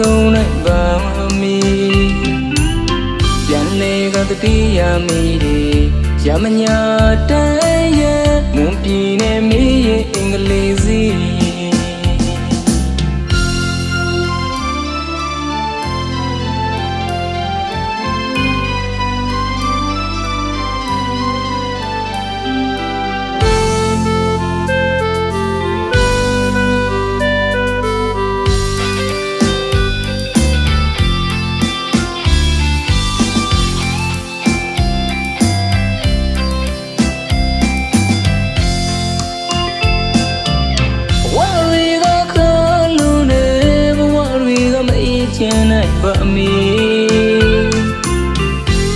ဆုံးနိုင်ပါမည်ပြန်လေကတတိယမီတွေရမညာတန်းရဲ့မွန်ပြည်နယ်မေးရဲ့အင်္ဂလိပ်စီနိုင်ပါမည်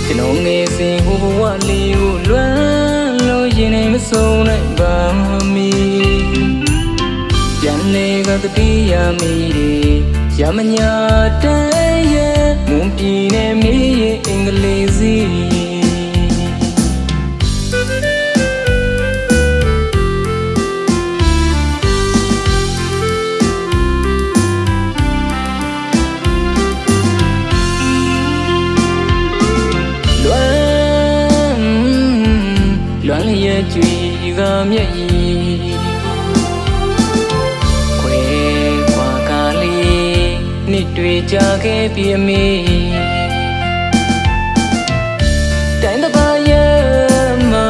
ကျွန်တော်ငယ်စဉ်ဟိုဘဝလေးကိုလွမ်းလို့ရင်နေမဆုံးနိုင်ပါမည်ပြန်လေကတတိယမီတွေရမညာတန်းရဲ့မွန်ပြည်နယ်မေးရဲ့အင်္ဂလိပ်စီရဲ့ကြွေကမျက်ရည်ခွဲခွာကလေးနှစ်တွေကြာခဲ့ပြီအမေတိုင်းတစ်ပါးရဲ့မှာ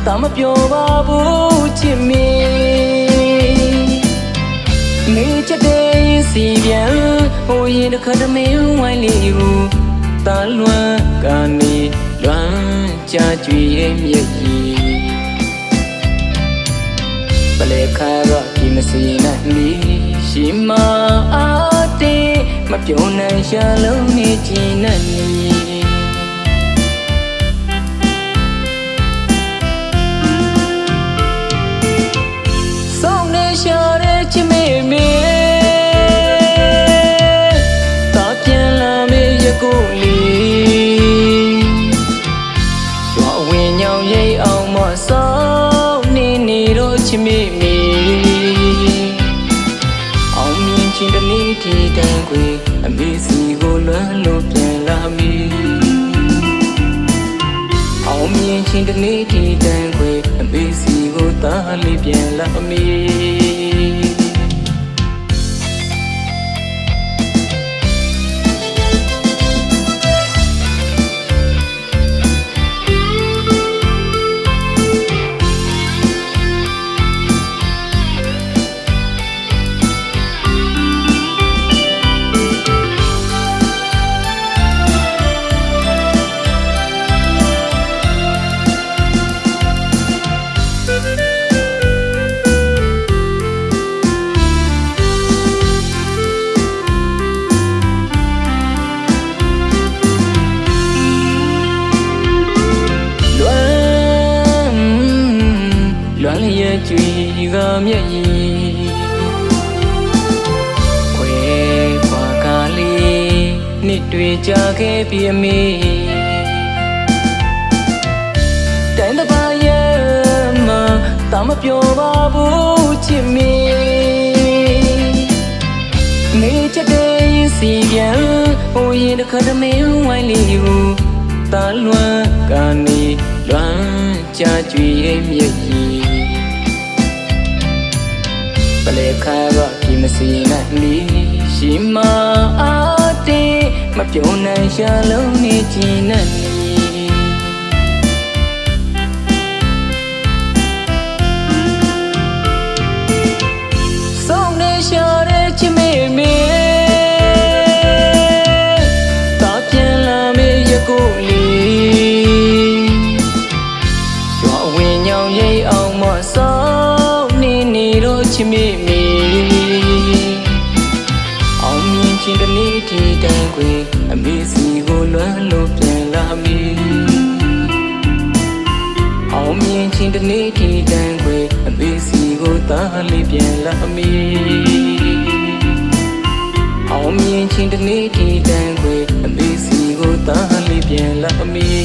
တာမပြောပါဘူးချစ်မေမေချက်တဲ့စီပြန်ဟိုရင်တစ်ခါတမင်းဝိုင်းလေးကိုတာလွမ်းကနေလွမ်းကြကြွေရဲ့မျက်ရည်ပလေခါရဒီမစီနိုင်မီရှိမအားတေမပြုံးနိုင်ရှာလုံးနေချင်နိုင်မီဆုံးနေရှာတဲ့ချစ်မေမေတာပြန်လာမေရကိုလီရွာဝင်ညောင်ရိပ်အောင်မဆောချစ်မေမေအောင်မြင်ချင်းတနေ့ဒီတန်ခွေအမေစီကိုလွမ်းလို့ပြန်လာမည်အောင်မြင်ချင်းတနေ့ဒီတန်ခွေအမေစီကိုတားလေးပြန်လာမည်ရဲ့ကြွေကမျက်ရည်ခွဲခွာကလေးနှစ်တွေကြာခဲ့ပြီအမေတိုင်းတစ်ပါးရဲ့မှာတာမပြောပါဘူးချစ်မေမေချက်တဲ့စီပြန်ဟိုရင်တစ်ခါတမင်းဝိုင်းလေးကိုတာလွမ်းကနေလွမ်းကြကြွေရဲ့မျက်ရည်ပလေခါရဒီမစီနိုင်မီရှိမအားတေမပြုံးနိုင်ရှာလုံးနေချင်နိုင်မီဆုံးနေရှာတဲ့ချစ်မေမေတာပြန်လာမေရကိုလီရွာဝင်ညောင်ရိပ်အောင်မဆောချစ်မေမေအောင်မြင်ချင်းတနေ့ဒီတန်ခွေအမေစီကိုလွမ်းလို့ပြန်လာမည်အောင်မြင်ချင်းတနေ့ဒီတန်ခွေအမေစီကိုတားလေးပြန်လာမည်အောင်မြင်ချင်းတနေ့ဒီတန်ခွေအမေစီကိုတားလေးပြန်လာမည်